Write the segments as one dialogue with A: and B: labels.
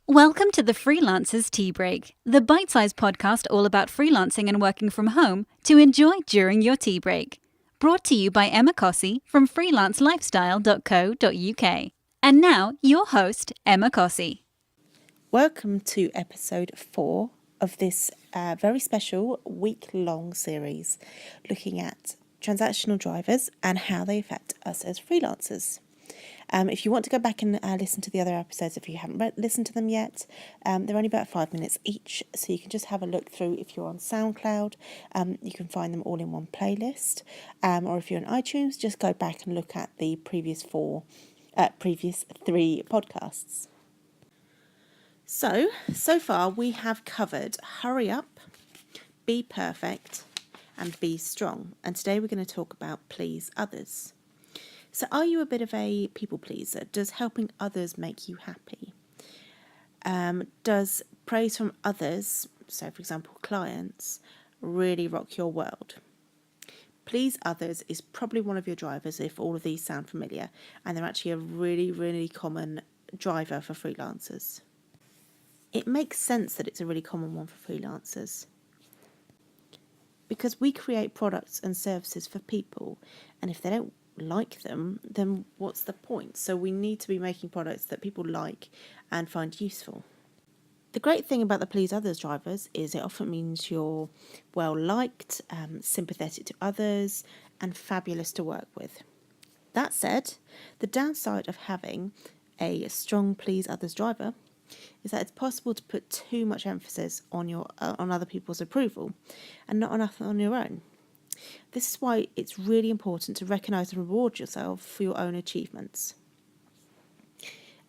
A: Welcome to the Freelancers Tea Break, the bite-sized podcast all about freelancing and working from home to enjoy during your tea break. Brought to you by Emma Cossey from freelancelifestyle.co.uk. And now, your host, Emma Cossey.
B: Welcome to episode 4 of this very special week-long series looking at transactional drivers and how they affect us as freelancers. If you want to go back and listen to the other episodes, if you haven't listened to them yet, they're only about 5 minutes each, so you can just have a look through. If you're on SoundCloud, you can find them all in one playlist, or if you're on iTunes, just go back and look at the previous 3 podcasts. So far we have covered hurry up, be perfect, and be strong. And today we're going to talk about please others. So are you a bit of a people pleaser? Does helping others make you happy? Does praise from others, so for example clients, really rock your world? Please others is probably one of your drivers if all of these sound familiar, and they're actually a really, really common driver for freelancers. It makes sense that it's a really common one for freelancers because we create products and services for people, and if they don't like them, then what's the point? So we need to be making products that people like and find useful. The great thing about the please others drivers is it often means you're well liked, sympathetic to others, and fabulous to work with. That said, the downside of having a strong please others driver is that it's possible to put too much emphasis on other people's approval and not enough on your own. This is why it's really important to recognise and reward yourself for your own achievements.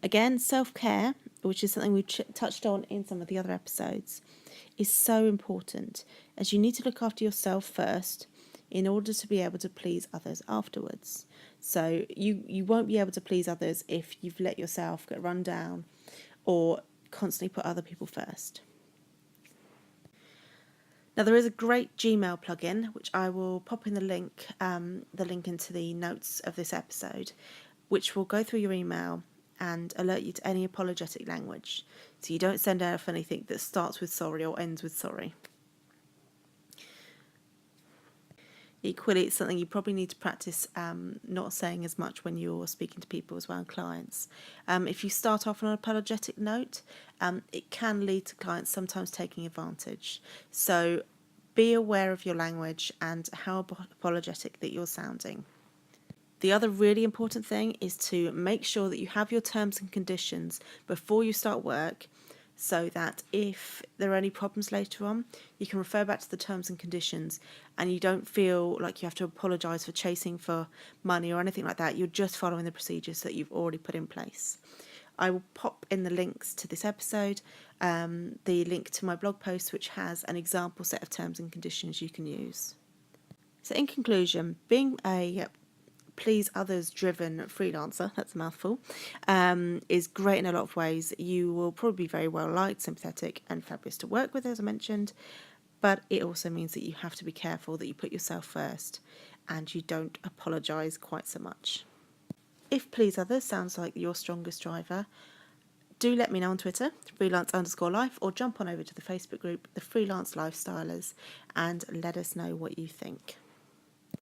B: Again, self-care, which is something we touched on in some of the other episodes, is so important, as you need to look after yourself first in order to be able to please others afterwards. So you won't be able to please others if you've let yourself get run down or constantly put other people first. Now there is a great Gmail plugin, which I will pop in the link into the notes of this episode, which will go through your email and alert you to any apologetic language, so you don't send out anything that starts with sorry or ends with sorry. Equally, it's something you probably need to practice not saying as much when you're speaking to people as well, and clients. If you start off on an apologetic note, it can lead to clients sometimes taking advantage. So be aware of your language and how apologetic that you're sounding. The other really important thing is to make sure that you have your terms and conditions before you start work, so that if there are any problems later on, you can refer back to the terms and conditions and you don't feel like you have to apologise for chasing for money or anything like that. You're just following the procedures that you've already put in place. I will pop in the links to this episode, the link to my blog post, which has an example set of terms and conditions you can use. So in conclusion, being a please others driven freelancer, that's a mouthful, is great in a lot of ways. You will probably be very well liked, sympathetic, and fabulous to work with, as I mentioned, but it also means that you have to be careful that you put yourself first and you don't apologise quite so much. If please others sounds like your strongest driver, do let me know on Twitter, freelance_life, or jump on over to the Facebook group, the Freelance Lifestylers, and let us know what you think.